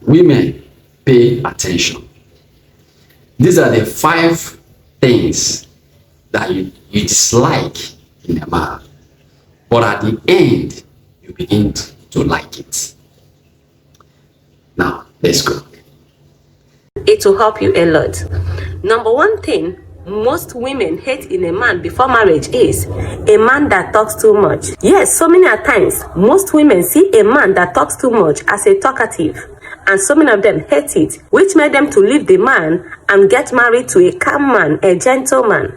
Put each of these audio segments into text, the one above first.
women, pay attention. These are the 5 things that you dislike in a man, but at the end, you begin to like it. Now, let's go. It will help you a lot. Number 1 thing most women hate in a man before marriage is a man that talks too much. Yes, so many times, most women see a man that talks too much as a talkative. And so many of them hate it, which made them to leave the man and get married to a calm man, a gentleman.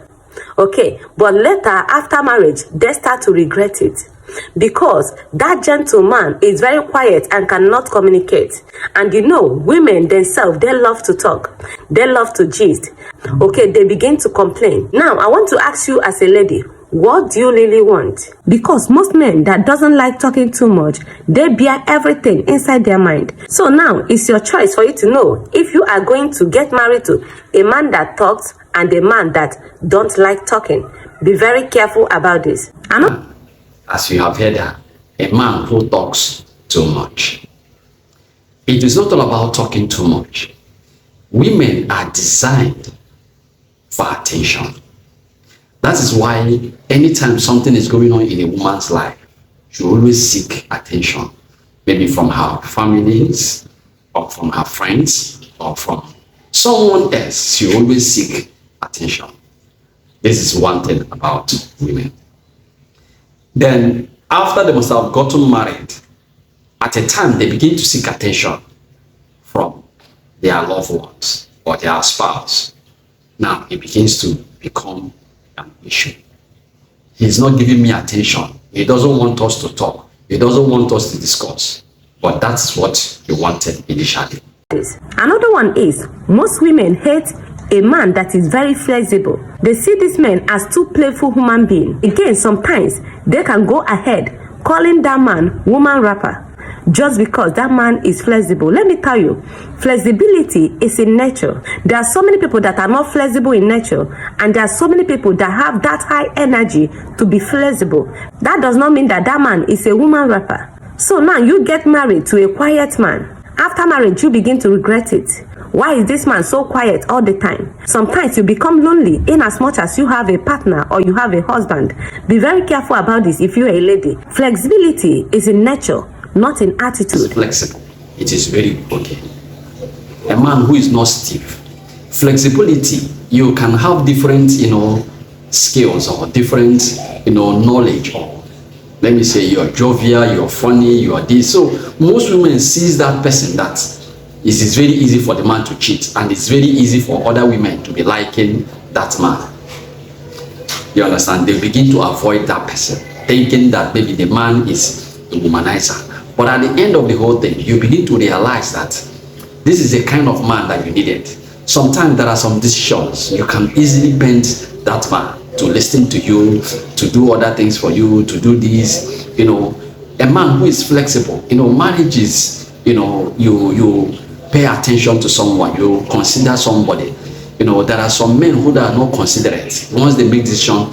Okay, but later, after marriage, they start to regret it. Because that gentleman is very quiet and cannot communicate. And you know, women themselves, they love to talk. They love to gist. Okay, they begin to complain. Now, I want to ask you as a lady, what do you really want? Because most men that doesn't like talking too much, they bear everything inside their mind. So now, it's your choice for you to know if you are going to get married to a man that talks and a man that don't like talking. Be very careful about this. As you have heard, a man who talks too much. It is not all about talking too much. Women are designed for attention. That is why anytime something is going on in a woman's life, she always seek attention. Maybe from her families, or from her friends, or from someone else. She always seek attention. This is one thing about women. Then, after they must have gotten married, at a time they begin to seek attention from their loved ones or their spouse. Now, it begins to become an issue. He's not giving me attention. He doesn't want us to talk. He doesn't want us to discuss. But that's what he wanted initially. Another one is, most women hate a man that is very flexible. They see this man as too playful human being. Again, sometimes they can go ahead calling that man woman rapper just because that man is flexible. Let me tell you, flexibility is in nature. There are so many people that are not flexible in nature, and there are so many people that have that high energy to be flexible. That does not mean that that man is a woman rapper. So now you get married to a quiet man. After marriage, you begin to regret it. Why is this man so quiet all the time? Sometimes you become lonely in as much as you have a partner or you have a husband. Be very careful about this if you're a lady. Flexibility is in nature, not in attitude. It's flexible. It is very okay. A man who is not stiff. Flexibility, you can have different, skills or different, knowledge, or let me say you're jovial, you're funny, you're this. So most women sees that person that it is very easy for the man to cheat, and it's very easy for other women to be liking that man. You understand? They begin to avoid that person, thinking that maybe the man is a womanizer. But at the end of the whole thing, you begin to realize that this is the kind of man that you needed. Sometimes there are some decisions you can easily bend that man to listen to you, to do other things for you, to do this. A man who is flexible. Marriage is, you pay attention to someone, you consider somebody. There are some men who are not considerate. Once they make decision,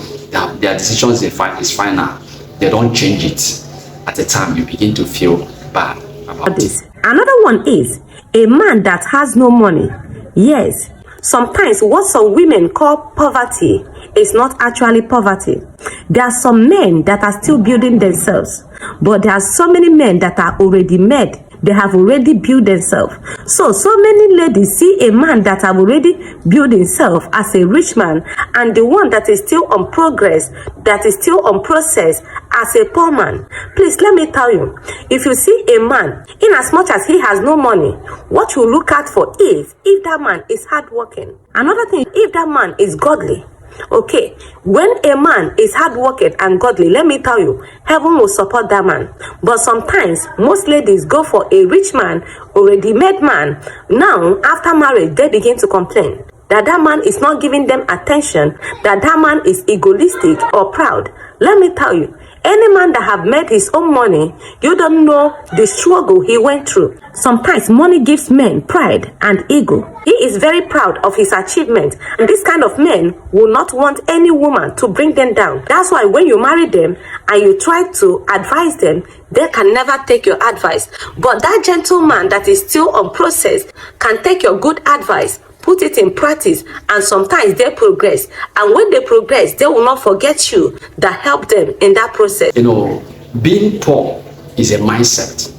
their decisions is final. They don't change it. At the time, you begin to feel bad about this. Another one is a man that has no money. Yes, sometimes what some women call poverty is not actually poverty. There are some men that are still building themselves, but there are so many men that are already made. They have already built themselves. So many ladies see a man that have already built himself as a rich man, and the one that is still on progress, that is still on process as a poor man. Please let me tell you, if you see a man, in as much as he has no money, what you look at for is if that man is hardworking. Another thing, if that man is godly. Okay, when a man is hardworking and godly, let me tell you, heaven will support that man. But sometimes, most ladies go for a rich man, already made man. Now, after marriage, they begin to complain that that man is not giving them attention, that that man is egoistic or proud. Let me tell you, Any man that have made his own money, you don't know the struggle he went through. Sometimes money gives men pride and ego. He is very proud of his achievement, and this kind of men will not want any woman to bring them down. That's why when you marry them and you try to advise them, they can never take your advice. But that gentleman that is still unprocessed can take your good advice, put it in practice, and sometimes they progress. And when they progress, they will not forget you that helped them in that process. You know, being poor is a mindset.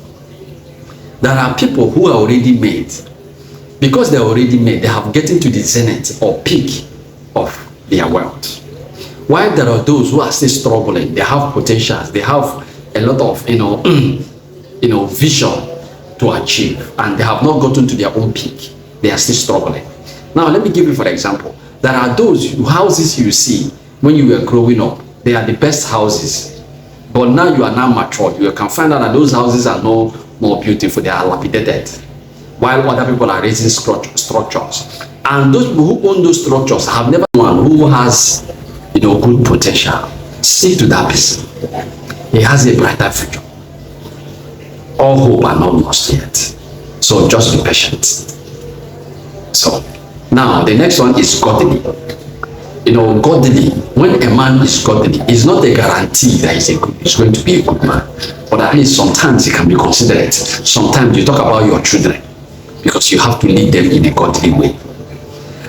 There are people who are already made. Because they're already made, they have gotten to the zenith or peak of their wealth. While there are those who are still struggling, they have potentials, they have a lot of vision to achieve, and they have not gotten to their own peak. They are still struggling. Now, let me give you for example. There are those houses you see when you were growing up. They are the best houses, but now you are now matured. You can find out that those houses are no more beautiful. They are lapidated, while other people are raising structures. And those people who own those structures have never one who has, good potential. Stick to that person. He has a brighter future. All hope are not lost yet. So just be patient. So now the next one is godly. Godly, when a man is godly, it's not a guarantee that he's going to be a good man. But at least sometimes he can be considerate. Sometimes you talk about your children, because you have to lead them in a godly way.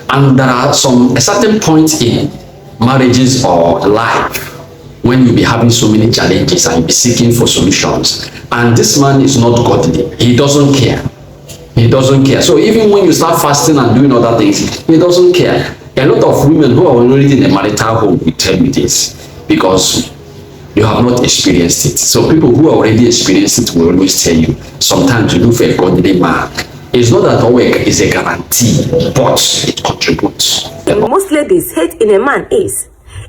And there are a certain point in marriages or life when you'll be having so many challenges and you'll be seeking for solutions. And this man is not godly. He doesn't care. He doesn't care. So even when you start fasting and doing other things, he doesn't care. A lot of women who are already in a marital home will tell you this, because you have not experienced it. So people who already experienced it will always tell you, sometimes you look for a godly man. It's not that always is a guarantee, but it contributes. Most ladies hate in a man is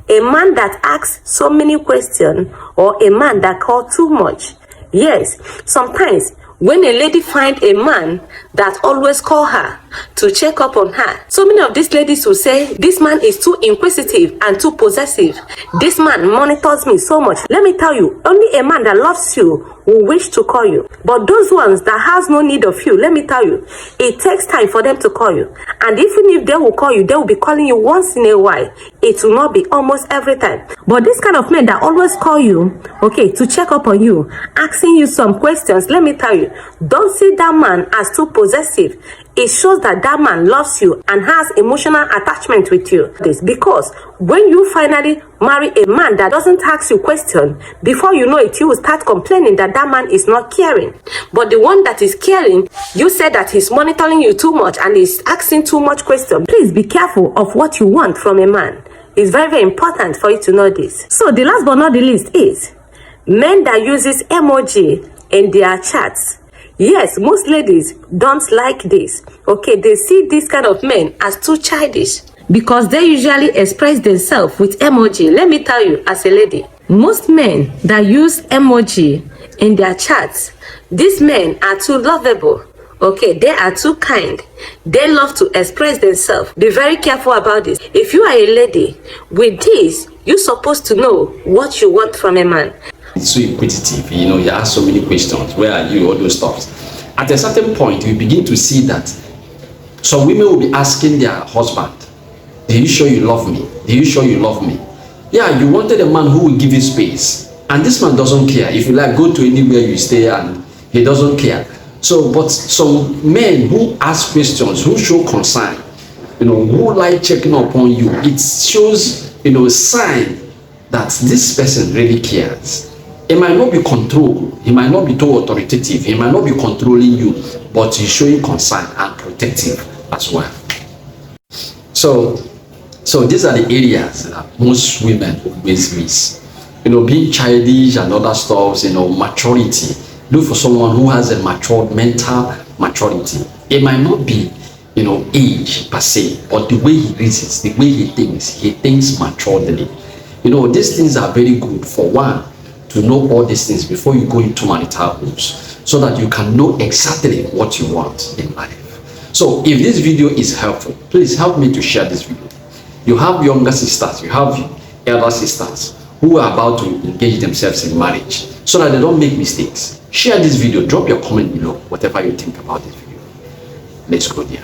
a man that asks so many questions, or a man that calls too much. Yes, sometimes when a lady find a man that always call her to check up on her, so many of these ladies will say, this man is too inquisitive and too possessive. This man monitors me so much. Let me tell you, only a man that loves you will wish to call you. But those ones that has no need of you, let me tell you, it takes time for them to call you. And even if they will call you, they will be calling you once in a while. It will not be almost every time. But this kind of men that always call you, okay, to check up on you, asking you some questions, let me tell you, don't see that man as too possessive. It shows that that man loves you and has emotional attachment with you. This because when you finally marry a man that doesn't ask you questions, before you know it, you will start complaining that that man is not caring. But the one that is caring, you said that he's monitoring you too much and is asking too much questions. Please be careful of what you want from a man. It's very, very important for you to know this. So the last but not the least is men that uses emoji in their chats. Yes, most ladies don't like this. Okay, they see this kind of men as too childish because they usually express themselves with emoji. Let me tell you, as a lady, most men that use emoji in their chats, these men are too lovable. Okay, they are too kind. They love to express themselves. Be very careful about this. If you are a lady, with this, you're supposed to know what you want from a man. It's so inquisitive, you ask so many questions. Where are you? All those stuff. At a certain point, you begin to see that some women will be asking their husband, "Are you sure you love me? Are you sure you love me?" Yeah, you wanted a man who will give you space, and this man doesn't care. If you like, go to anywhere you stay, and he doesn't care. So, but some men who ask questions, who show concern, who like checking upon you, it shows, a sign that this person really cares. He might not be controlled, he might not be too authoritative, he might not be controlling you, but he's showing concern and protective as well. So these are the areas that most women always miss. Being childish and other stuff, maturity. Look for someone who has a matured mental maturity. It might not be, age per se, but the way he reasons, the way he thinks maturely. These things are very good for one, to know all these things before you go into marital homes, so that you can know exactly what you want in life. So if this video is helpful, please help me to share this video. You have younger sisters, you have elder sisters who are about to engage themselves in marriage so that they don't make mistakes. Share this video, drop your comment below, whatever you think about this video. Let's go there.